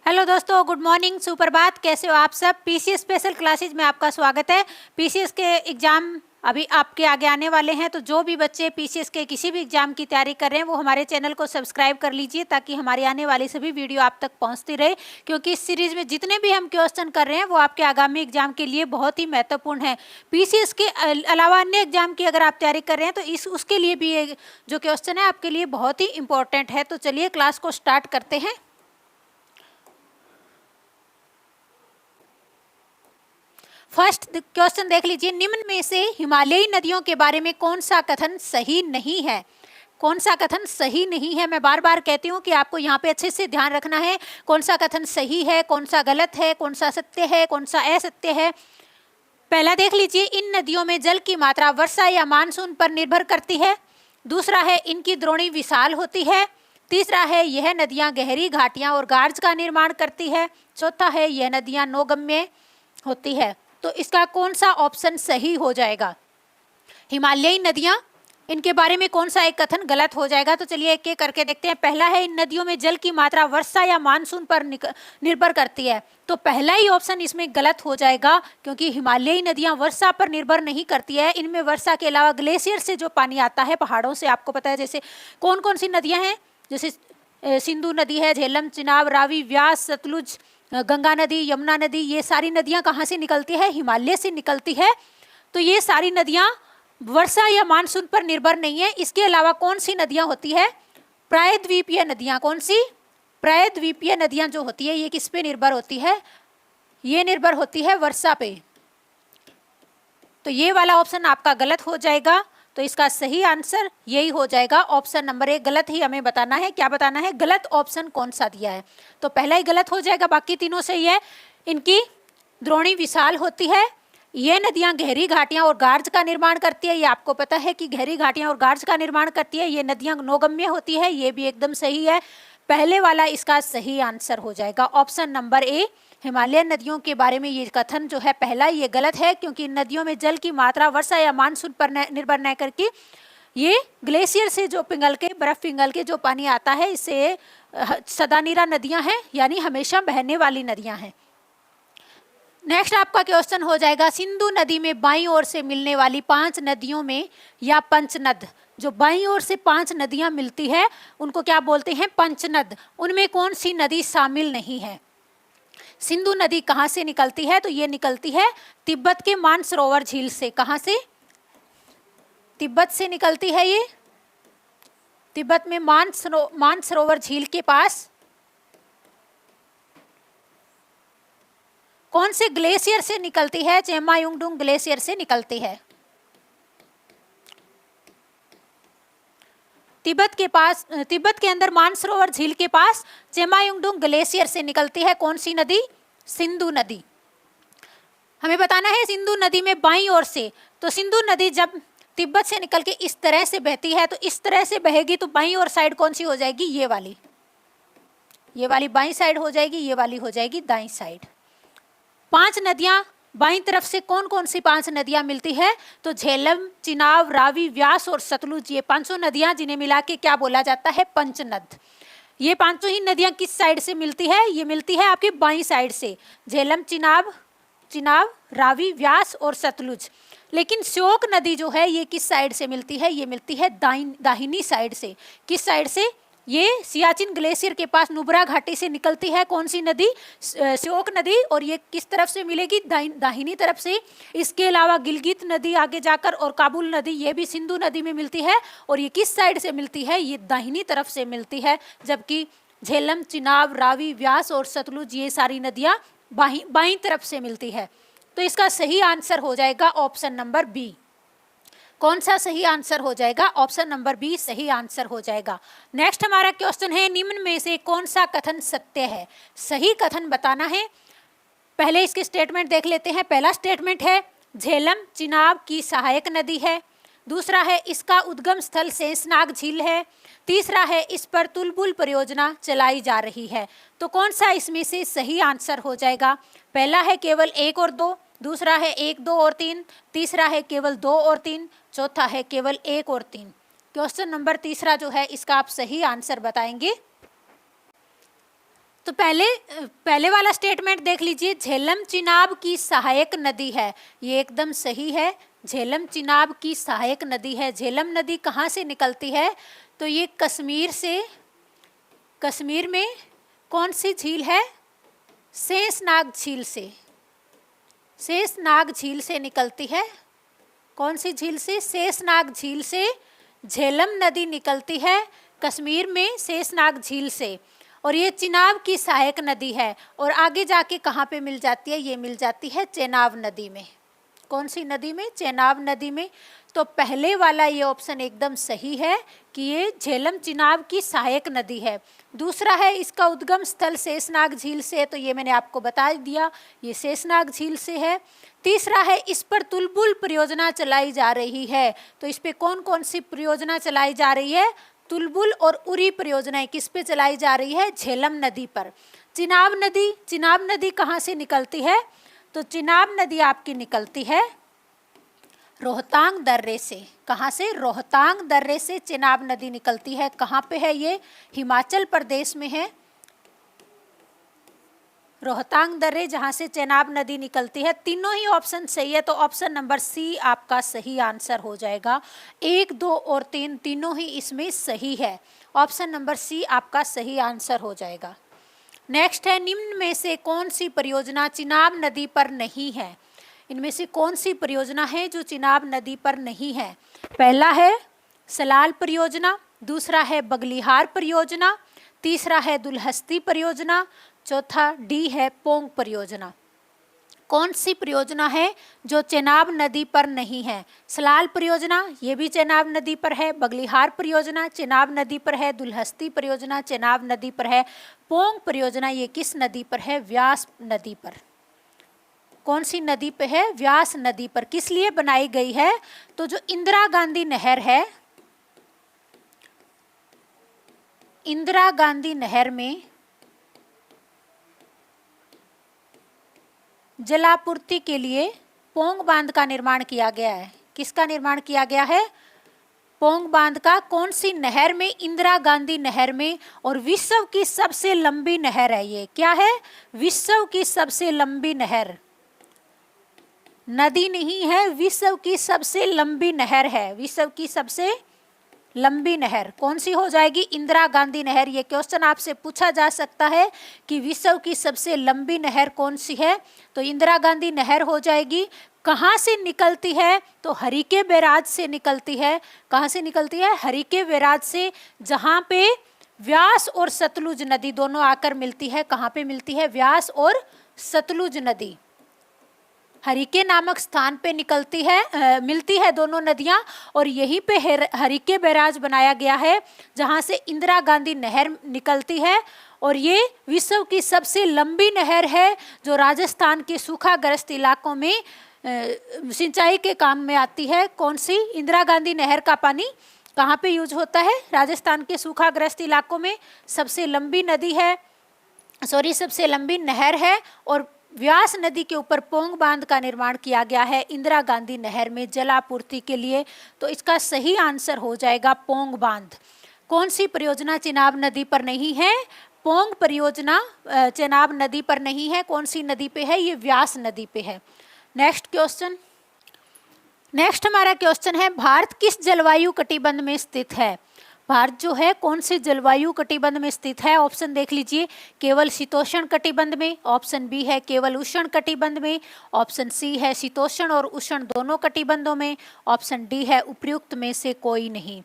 Hello दोस्तों, good morning, सुप्रभात। कैसे हो आप सब? पीसीएस स्पेशल क्लासेज में आपका स्वागत है। पीसीएस के एग्ज़ाम अभी आपके आगे आने वाले हैं, तो जो भी बच्चे पीसीएस के किसी भी एग्ज़ाम की तैयारी कर रहे हैं वो हमारे चैनल को सब्सक्राइब कर लीजिए, ताकि हमारी आने वाली सभी वीडियो आप तक पहुंचती रहे। क्योंकि इस सीरीज़ में जितने भी हम क्वेश्चन कर रहे हैं वो आपके आगामी एग्जाम के लिए बहुत ही महत्वपूर्ण है। पीसीएस के अलावा अन्य एग्जाम की अगर आप तैयारी कर रहे हैं तो उसके लिए भी जो क्वेश्चन है आपके लिए बहुत ही इंपॉर्टेंट है। तो चलिए क्लास को स्टार्ट करते हैं। फर्स्ट क्वेश्चन देख लीजिए, निम्न में से हिमालयी नदियों के बारे में कौन सा कथन सही नहीं है? कौन सा कथन सही नहीं है? मैं बार बार कहती हूँ कि आपको यहाँ पे अच्छे से ध्यान रखना है, कौन सा कथन सही है, कौन सा गलत है, कौन सा सत्य है, कौन सा असत्य है। पहला देख लीजिए, इन नदियों में जल की मात्रा वर्षा या मानसून पर निर्भर करती है। दूसरा है, इनकी द्रोणी विशाल होती है। तीसरा है, यह नदियाँ गहरी घाटियाँ और गार्ज का निर्माण करती है। चौथा है, यह नदियाँ नौगम्य होती है। तो इसका कौन सा ऑप्शन सही हो जाएगा? हिमालयी नदियां, इनके बारे में कौन सा एक कथन गलत हो जाएगा? तो चलिए एक एक करके देखते हैं। पहला है, इन नदियों में जल की मात्रा वर्षा या मानसून पर निर्भर करती है। तो पहला ही ऑप्शन इसमें गलत हो जाएगा, क्योंकि हिमालयी नदियां वर्षा पर निर्भर नहीं करती है। इनमें वर्षा के अलावा ग्लेशियर से जो पानी आता है पहाड़ों से, आपको पता है जैसे कौन कौन सी नदियाँ हैं, जैसे सिंधु नदी है, झेलम, चिनाब, रावी, व्यास, सतलुज, गंगा नदी, यमुना नदी, ये सारी नदियां कहाँ से निकलती है? हिमालय से निकलती है। तो ये सारी नदियां वर्षा या मानसून पर निर्भर नहीं है। इसके अलावा कौन सी नदियां होती है? प्रायद्वीपीय नदियां। कौन सी? प्रायद्वीपीय नदियां जो होती है ये किस पे निर्भर होती है? ये निर्भर होती है वर्षा पे। तो ये वाला ऑप्शन आपका गलत हो जाएगा। तो इसका सही आंसर यही हो जाएगा, ऑप्शन नंबर 1 गलत ही हमें बताना है। क्या बताना है? गलत ऑप्शन कौन सा दिया है। तो पहला ही गलत हो जाएगा, बाकी तीनों सही है। इनकी द्रोणी विशाल होती है, ये नदियां गहरी घाटियां और गार्ज का निर्माण करती है। ये आपको पता है कि गहरी घाटियां और गार्ज का निर्माण करती है। ये नदियां नौगम्य होती है, ये भी एकदम सही है। पहले वाला इसका सही आंसर हो जाएगा, ऑप्शन नंबर ए। हिमालय नदियों के बारे में ये कथन जो है पहला, ये गलत है, क्योंकि नदियों में जल की मात्रा वर्षा या मानसून पर निर्भर न करके ये ग्लेशियर से जो पिघल के, बर्फ पिघल के जो पानी आता है, इससे सदानीरा नदियां हैं, यानी हमेशा बहने वाली नदियां हैं। नेक्स्ट आपका क्वेश्चन हो जाएगा, सिंधु नदी में बाईं ओर से मिलने वाली 5 नदियों में या पंचनद, जो बाईं ओर से 5 नदियां मिलती है उनको क्या बोलते हैं? पंचनद। उनमें कौन सी नदी शामिल नहीं है? सिंधु नदी कहाँ से निकलती है? तो ये निकलती है तिब्बत के मानसरोवर झील से। कहाँ से? तिब्बत से निकलती है ये। तिब्बत में मानसरोवर झील के पास कौन से ग्लेशियर से निकलती है? चेमायुंगडुंग ग्लेशियर से निकलती है। तिब्बत के अंदर मानसरोवर झील के पास चेमायुंगडुंग ग्लेशियर से निकलती है कौन सी नदी? सिंधु नदी। हमें बताना है सिंधु नदी में बाईं ओर से। तो सिंधु नदी जब तिब्बत से निकल के इस तरह से बहती है, तो इस तरह से बहेगी, तो बाईं ओर साइड कौन सी हो जाएगी? ये वाली। ये वाली बाईं साइड हो जाएगी, ये वाली हो जाएगी दाईं साइड। 5 नदियां बाईं तरफ से कौन कौन सी 5 नदियां मिलती है? तो झेलम, चिनाब, रावी, व्यास और सतलुज, ये 5 नदियां, जिन्हें मिला के क्या बोला जाता है? पंचनद। ये 5 ही नदियां किस साइड से मिलती है? ये मिलती है आपकी बाईं साइड से। झेलम, चिनाब, रावी, व्यास और सतलुज। लेकिन श्योक नदी जो है ये किस साइड से मिलती है? ये मिलती है दाहिनी साइड से। किस साइड से? ये सियाचिन ग्लेशियर के पास नुब्रा घाटी से निकलती है कौन सी नदी? श्योक नदी। और ये किस तरफ से मिलेगी? दाहिनी तरफ से। इसके अलावा गिलगित नदी आगे जाकर और काबुल नदी, ये भी सिंधु नदी में मिलती है। और ये किस साइड से मिलती है? ये दाहिनी तरफ से मिलती है। जबकि झेलम, चिनाब, रावी, व्यास और सतलुज, ये सारी नदियाँ बाईं तरफ से मिलती है। तो इसका सही आंसर हो जाएगा ऑप्शन नंबर बी। कौन सा सही आंसर हो जाएगा? ऑप्शन नंबर बी सही आंसर हो जाएगा। नेक्स्ट हमारा क्वेश्चन है, निम्न में से कौन सा कथन सत्य है? सही कथन बताना है। पहले इसके स्टेटमेंट देख लेते हैं। पहला स्टेटमेंट है, झेलम चिनाब की सहायक नदी है। दूसरा है, इसका उद्गम स्थल शेषनाग झील है। तीसरा है, इस पर तुलबुल परियोजना चलाई जा रही है। तो कौन सा इसमें से सही आंसर हो जाएगा? पहला है केवल 1 और 2, दूसरा है 1, 2 और 3, तीसरा है केवल 2 और 3, चौथा है केवल 1 और 3। क्वेश्चन नंबर तीसरा जो है इसका आप सही आंसर बताएंगे। तो पहले वाला स्टेटमेंट देख लीजिए, झेलम चिनाब की सहायक नदी है, ये एकदम सही है। झेलम चिनाब की सहायक नदी है। झेलम नदी कहाँ से निकलती है? तो ये कश्मीर में कौन सी झील है? शेषनाग झील से, शेषनाग झील से निकलती है। कौन सी झील से? शेषनाग झील से झेलम नदी निकलती है कश्मीर में, शेषनाग झील से। और ये चिनाब की सहायक नदी है। और आगे जाके कहाँ पे मिल जाती है? ये मिल जाती है चेनाब नदी में। कौन सी नदी में? चेनाब नदी में। तो पहले वाला ये ऑप्शन एकदम सही है कि ये झेलम चिनाब की सहायक नदी है। दूसरा है इसका उद्गम स्थल शेषनाग झील से है, तो ये मैंने आपको बता दिया, ये शेषनाग झील से है। तीसरा है इस पर तुलबुल परियोजना चलाई जा रही है, तो इस पे कौन कौन सी परियोजना चलाई जा रही है? तुलबुल और उरी परियोजनाएं किस पे चलाई जा रही है? झेलम नदी पर। चिनाब नदी कहाँ से निकलती है? तो चिनाब नदी आपकी निकलती है रोहतांग दर्रे से। कहाँ से? रोहतांग दर्रे से चिनाब नदी निकलती है। कहाँ पे है ये? हिमाचल प्रदेश में है रोहतांग दर्रे, जहाँ से चेनाब नदी निकलती है। तीनों ही ऑप्शन सही है, तो ऑप्शन नंबर सी आपका सही आंसर हो जाएगा। 1, 2 और 3 तीनों ही इसमें सही है। ऑप्शन नंबर सी आपका सही आंसर हो जाएगा। नेक्स्ट है, निम्न में से कौन सी परियोजना चिनाब नदी पर नहीं है? इनमें से कौन सी परियोजना है जो चिनाब नदी पर नहीं है? पहला है सलाल परियोजना, दूसरा है बगलिहार परियोजना, तीसरा है दुलहस्ती परियोजना, चौथा डी है पोंग परियोजना। कौन सी परियोजना है जो चेनाब नदी पर नहीं है? सलाल परियोजना, ये भी चेनाब नदी पर है। बगलिहार परियोजना चेनाब नदी पर है। दुलहस्ती परियोजना चेनाब नदी पर है। पोंग परियोजना ये किस नदी पर है? व्यास नदी पर। कौन सी नदी पे है? व्यास नदी पर। किस लिए बनाई गई है? तो जो इंदिरा गांधी नहर है, इंदिरा गांधी नहर में जलापूर्ति के लिए पोंग बांध का निर्माण किया गया है। किसका निर्माण किया गया है? पोंग बांध का। कौन सी नहर में? इंदिरा गांधी नहर में। और विश्व की सबसे लंबी नहर है ये। क्या है? विश्व की सबसे लंबी नहर, नदी नहीं है, विश्व की सबसे लंबी नहर है। विश्व की सबसे लंबी नहर कौन सी हो जाएगी? इंदिरा गांधी नहर। ये क्वेश्चन आपसे पूछा जा सकता है कि विश्व की सबसे लंबी नहर कौन सी है? तो इंदिरा गांधी नहर हो जाएगी। कहाँ से निकलती है? तो हरिके बैराज से निकलती है। कहाँ से निकलती है? हरिके बैराज से, जहाँ पे व्यास और सतलुज नदी दोनों आकर मिलती है। कहाँ पे मिलती है? व्यास और सतलुज नदी हरिके नामक स्थान पे मिलती है दोनों नदियां। और यहीं पे हरिके बैराज बनाया गया है, जहां से इंदिरा गांधी नहर निकलती है। और ये विश्व की सबसे लंबी नहर है, जो राजस्थान के सूखाग्रस्त इलाकों में सिंचाई के काम में आती है। कौन सी? इंदिरा गांधी नहर का पानी कहाँ पे यूज होता है? राजस्थान के सूखाग्रस्त इलाकों में। सबसे लंबी नदी है, सबसे लंबी नहर है। और व्यास नदी के ऊपर पोंग बांध का निर्माण किया गया है इंदिरा गांधी नहर में जलापूर्ति के लिए। तो इसका सही आंसर हो जाएगा पोंग बांध। कौन सी परियोजना चेनाब नदी पर नहीं है? पोंग परियोजना चेनाब नदी पर नहीं है। कौन सी नदी पे है? ये व्यास नदी पे है। Next question. नेक्स्ट हमारा क्वेश्चन है, भारत किस जलवायु कटिबंध में स्थित है? भारत जो है कौन से जलवायु कटिबंध में स्थित है? ऑप्शन देख लीजिए, केवल शीतोष्ण कटिबंध में, ऑप्शन बी है केवल उष्ण कटिबंध में, ऑप्शन सी है शीतोष्ण और उष्ण दोनों कटिबंधों में, ऑप्शन डी है उपयुक्त में से कोई नहीं।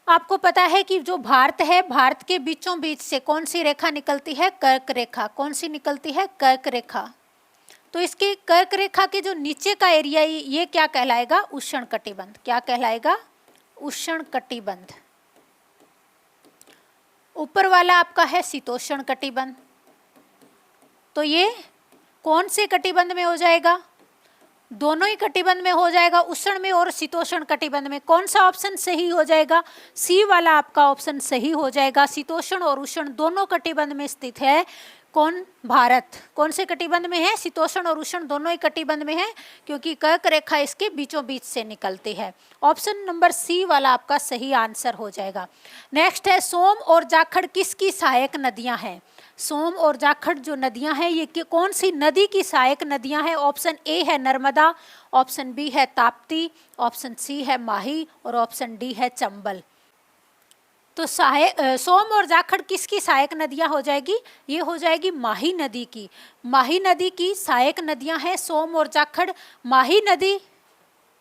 आपको पता है कि जो भारत है, भारत के बीचों बीच से कौन सी रेखा निकलती है? कर्क रेखा। कौन सी निकलती है? कर्क रेखा। तो इसके कर्क रेखा के जो नीचे का एरिया ये क्या कहलाएगा? उष्ण कटिबंध। क्या कहलाएगा? उष्ण कटिबंध। ऊपर वाला आपका है शीतोष्ण कटिबंध। तो ये कौन से कटिबंध में हो जाएगा? दोनों ही कटिबंध में हो जाएगा, उष्ण में और शीतोष्ण कटिबंध में। कौन सा ऑप्शन सही हो जाएगा? सी वाला आपका ऑप्शन सही हो जाएगा। शीतोष्ण और उष्ण दोनों कटिबंध में स्थित है। कौन? भारत। कौन से कटिबंध में है? शीतोष्ण और उष्ण दोनों ही कटिबंध में है, क्योंकि कर्क रेखा इसके बीचों बीच से निकलती है। ऑप्शन नंबर सी वाला आपका सही आंसर हो जाएगा। नेक्स्ट है, सोम और जाखड़ किसकी सहायक नदियां हैं? सोम और जाखड़ जो नदियां हैं ये कौन सी नदी की सहायक नदियां हैं? ऑप्शन ए है नर्मदा, ऑप्शन बी है ताप्ती, ऑप्शन सी है माही और ऑप्शन डी है चंबल। तो सोम और जाखड़ किसकी सहायक नदियां हो जाएगी? ये हो जाएगी माही नदी की। माही नदी की सहायक नदियां हैं सोम और जाखड़। माही नदी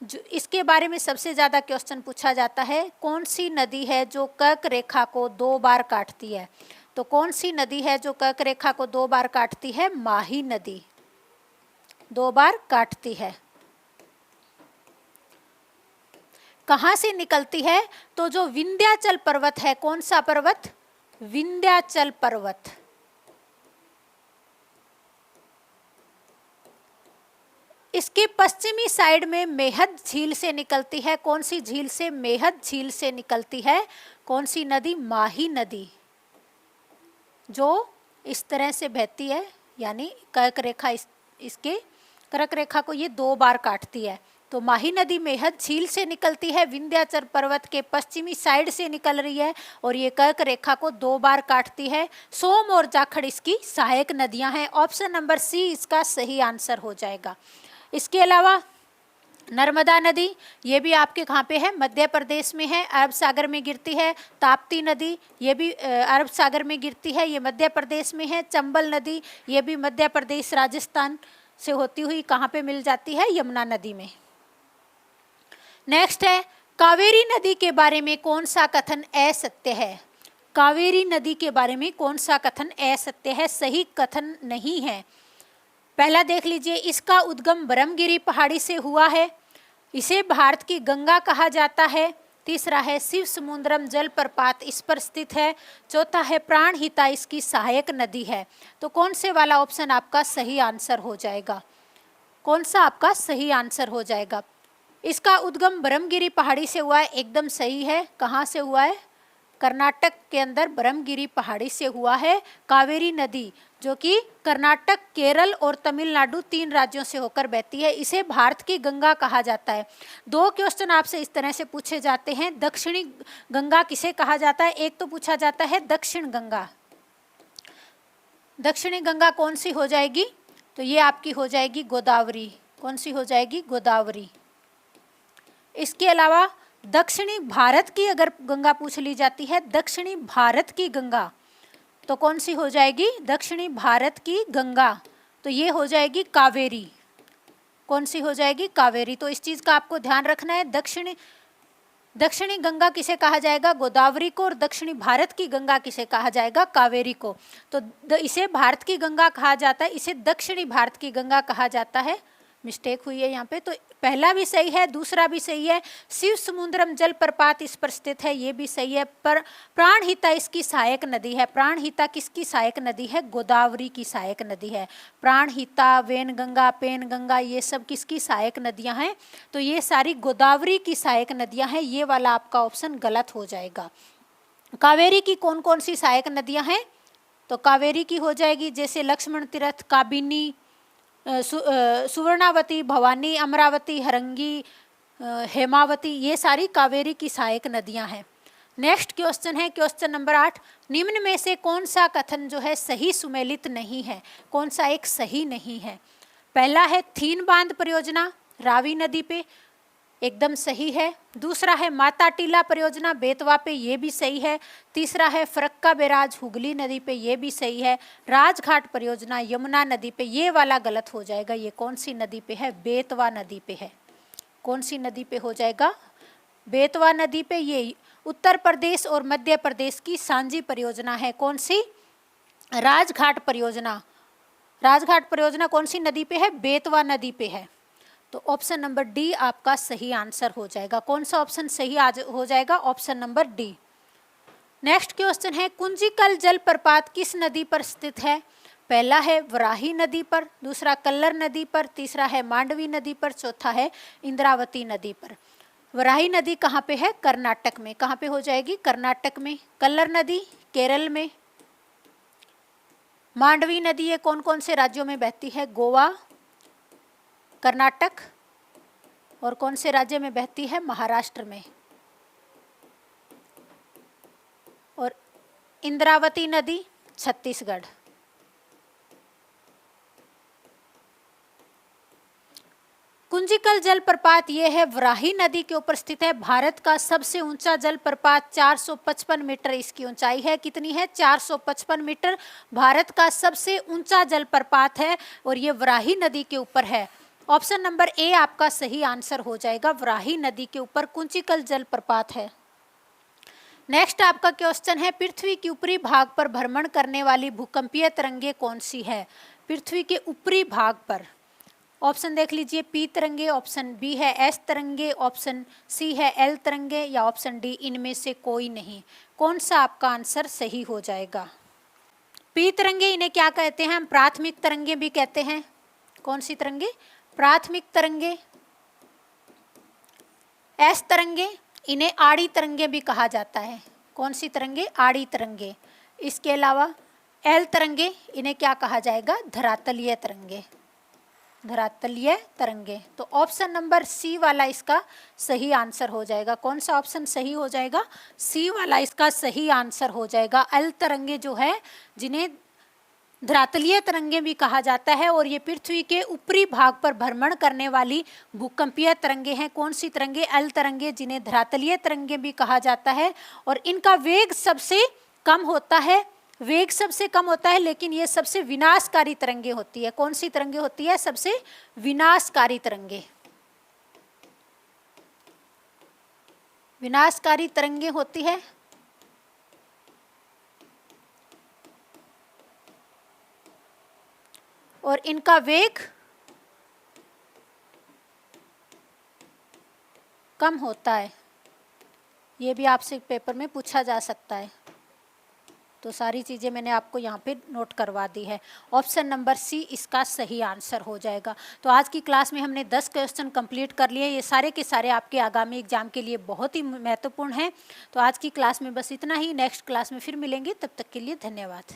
जो इसके बारे में सबसे ज़्यादा क्वेश्चन पूछा जाता है, कौन सी नदी है जो कर्क रेखा को 2 बार काटती है? तो कौन सी नदी है जो कर्क रेखा को 2 बार काटती है? माही नदी 2 बार काटती है। कहाँ से निकलती है? तो जो विंध्याचल पर्वत है, कौन सा पर्वत? विंध्याचल पर्वत। इसके पश्चिमी साइड में मेहद झील से निकलती है। कौन सी झील से? मेहद झील से निकलती है। कौन सी नदी? माही नदी, जो इस तरह से बहती है, यानी कर्क रेखा इसके कर्क रेखा को ये 2 बार काटती है। तो माही नदी मेहद झील से निकलती है, विंध्याचल पर्वत के पश्चिमी साइड से निकल रही है और ये कर्क रेखा को 2 बार काटती है। सोम और जाखड़ इसकी सहायक नदियां हैं। ऑप्शन नंबर सी इसका सही आंसर हो जाएगा। इसके अलावा नर्मदा नदी, ये भी आपके कहाँ पे है? मध्य प्रदेश में है, अरब सागर में गिरती है। ताप्ती नदी, ये भी अरब सागर में गिरती है, ये मध्य प्रदेश में है। चंबल नदी, ये भी मध्य प्रदेश राजस्थान से होती हुई कहाँ पे मिल जाती है? यमुना नदी में। नेक्स्ट है, कावेरी नदी के बारे में कौन सा कथन असत्य है? कावेरी नदी के बारे में कौन सा कथन असत्य है, सही कथन नहीं है? पहला देख लीजिए, इसका उद्गम ब्रह्मगिरी पहाड़ी से हुआ है। इसे भारत की गंगा कहा जाता है। तीसरा है, शिव समुद्रम जलप्रपात इस पर स्थित है। चौथा है, प्राणहिता इसकी सहायक नदी है। तो कौन से वाला ऑप्शन आपका सही आंसर हो जाएगा? कौन सा आपका सही आंसर हो जाएगा? इसका उद्गम ब्रह्मगिरी पहाड़ी से हुआ है, एकदम सही है। कहाँ से हुआ है? कर्नाटक के अंदर ब्रह्मगिरी पहाड़ी से हुआ है। कावेरी नदी जो कि कर्नाटक, केरल और तमिलनाडु 3 राज्यों से होकर बहती है, इसे भारत की गंगा कहा जाता है। 2 क्वेश्चन आपसे इस तरह से पूछे जाते हैं, दक्षिणी गंगा किसे कहा जाता है? एक तो पूछा जाता है दक्षिण गंगा। दक्षिणी गंगा कौन सी हो जाएगी? तो ये आपकी हो जाएगी गोदावरी। कौन सी हो जाएगी? गोदावरी। इसके अलावा दक्षिणी भारत की अगर गंगा पूछ ली जाती है, दक्षिणी भारत की गंगा, तो कौन सी हो जाएगी? दक्षिणी भारत की गंगा, तो ये हो जाएगी कावेरी। कौन सी हो जाएगी? कावेरी। तो इस चीज़ का आपको ध्यान रखना है, दक्षिणी गंगा किसे कहा जाएगा? गोदावरी को। और दक्षिणी भारत की गंगा किसे कहा जाएगा? कावेरी को। तो इसे भारत की गंगा कहा जाता है, इसे दक्षिणी भारत की गंगा कहा जाता है। मिस्टेक हुई है यहाँ पे, तो पहला भी सही है, दूसरा भी सही है। शिव समुद्रम जलप्रपात इस पर स्थित है, ये भी सही है। पर प्राणहिता इसकी सहायक नदी है। प्राणहिता किसकी सहायक नदी है? गोदावरी की सहायक नदी है। प्राणहिता, वेनगंगा, पेनगंगा, ये सब किसकी सहायक नदियां हैं? तो ये सारी गोदावरी की सहायक नदियां हैं। ये वाला आपका ऑप्शन गलत हो जाएगा। कावेरी की कौन कौन सी सहायक नदियां हैं? तो कावेरी की हो जाएगी जैसे लक्ष्मण तीर्थ, काबिनी, सुवर्णावती, भवानी, अमरावती, हरंगी, हेमावती, ये सारी कावेरी की सहायक नदियां हैं। नेक्स्ट क्वेश्चन है क्वेश्चन नंबर 8, निम्न में से कौन सा कथन जो है सही सुमेलित नहीं है? कौन सा एक सही नहीं है? पहला है थीन बांध परियोजना रावी नदी पे, एकदम सही है। दूसरा है माता टीला परियोजना बेतवा पे, ये भी सही है। तीसरा है फरक्का बैराज हुगली नदी पे, ये भी सही है। राजघाट परियोजना यमुना नदी पे, ये वाला गलत हो जाएगा। ये कौन सी नदी पे है? बेतवा नदी पे है। कौन सी नदी पे हो जाएगा? बेतवा नदी पे। ये उत्तर प्रदेश और मध्य प्रदेश की सांझी परियोजना है। कौन सी? राजघाट परियोजना। राजघाट परियोजना कौन सी नदी पे है? बेतवा नदी पे है। तो ऑप्शन नंबर डी आपका सही आंसर हो जाएगा। कौन सा ऑप्शन सही हो जाएगा? Option number D. Next question है कुंजिकल जलप्रपात किस नदी पर स्थित है? पहला है वराही नदी पर, दूसरा कल्लर नदी पर, तीसरा है मांडवी नदी पर, चौथा है इंद्रावती नदी पर। वराही नदी कहाँ पे है? कर्नाटक में। कहाँ पे हो जाएगी? कर्नाटक में। कल्लर नदी केरल में। मांडवी नदी ये कौन कौन से राज्यों में बहती है? गोवा, कर्नाटक, और कौन से राज्य में बहती है? महाराष्ट्र में। और इंद्रावती नदी छत्तीसगढ़। कुंजिकल जलप्रपात ये है वराही नदी के ऊपर स्थित है। भारत का सबसे ऊंचा जलप्रपात 455 मीटर इसकी ऊंचाई है। कितनी है? 455 मीटर भारत का सबसे ऊंचा जलप्रपात है और ये वराही नदी के ऊपर है। ऑप्शन नंबर ए आपका सही आंसर हो जाएगा। वराही नदी के ऊपर कुंजिकल जलप्रपात है। नेक्स्ट आपका क्वेश्चन है, पृथ्वी के ऊपरी भाग पर भ्रमण करने वाली भूकंपीय तरंगे कौन सी है? पृथ्वी के ऊपरी भाग पर ऑप्शन देख लीजिए, पी तरंगे, ऑप्शन बी है एस तरंगे, ऑप्शन सी है एल तरंगे, या ऑप्शन डी इनमें से कोई नहीं। कौन सा आपका आंसर सही हो जाएगा? पी तरंगे, इन्हें क्या कहते हैं? हम प्राथमिक तरंगे भी कहते हैं। कौन सी तरंगे? प्राथमिक तरंगे। एस तरंगे, इन्हें आड़ी तरंगे भी कहा जाता है। कौन सी तरंगे? आड़ी तरंगे। इसके अलावा एल तरंगे, इन्हें क्या कहा जाएगा? धरातलीय तरंगे। धरातलीय तरंगे। तो ऑप्शन नंबर सी वाला इसका सही आंसर हो जाएगा। कौन सा ऑप्शन सही हो जाएगा? सी वाला इसका सही आंसर हो जाएगा। एल तरंगे जो है, जिन्हें धरातलीय तरंगे भी कहा जाता है, और ये पृथ्वी के ऊपरी भाग पर भ्रमण करने वाली भूकंपीय तरंगे हैं। कौन सी तरंगे? एल तरंगे, जिन्हें धरातलीय तरंगे भी कहा जाता है, और इनका वेग सबसे कम होता है। वेग सबसे कम होता है, लेकिन ये सबसे विनाशकारी तरंगे होती है। कौन सी तरंगे होती है? सबसे विनाशकारी तरंगे। विनाशकारी तरंगे होती है। और इनका वेग कम होता है। ये भी आपसे पेपर में पूछा जा सकता है। तो सारी चीज़ें मैंने आपको यहाँ पे नोट करवा दी है। ऑप्शन नंबर सी इसका सही आंसर हो जाएगा। तो आज की क्लास में हमने 10 क्वेश्चन कंप्लीट कर लिए। ये सारे के सारे आपके आगामी एग्जाम के लिए बहुत ही महत्वपूर्ण हैं। तो आज की क्लास में बस इतना ही। नेक्स्ट क्लास में फिर मिलेंगे, तब तक के लिए धन्यवाद।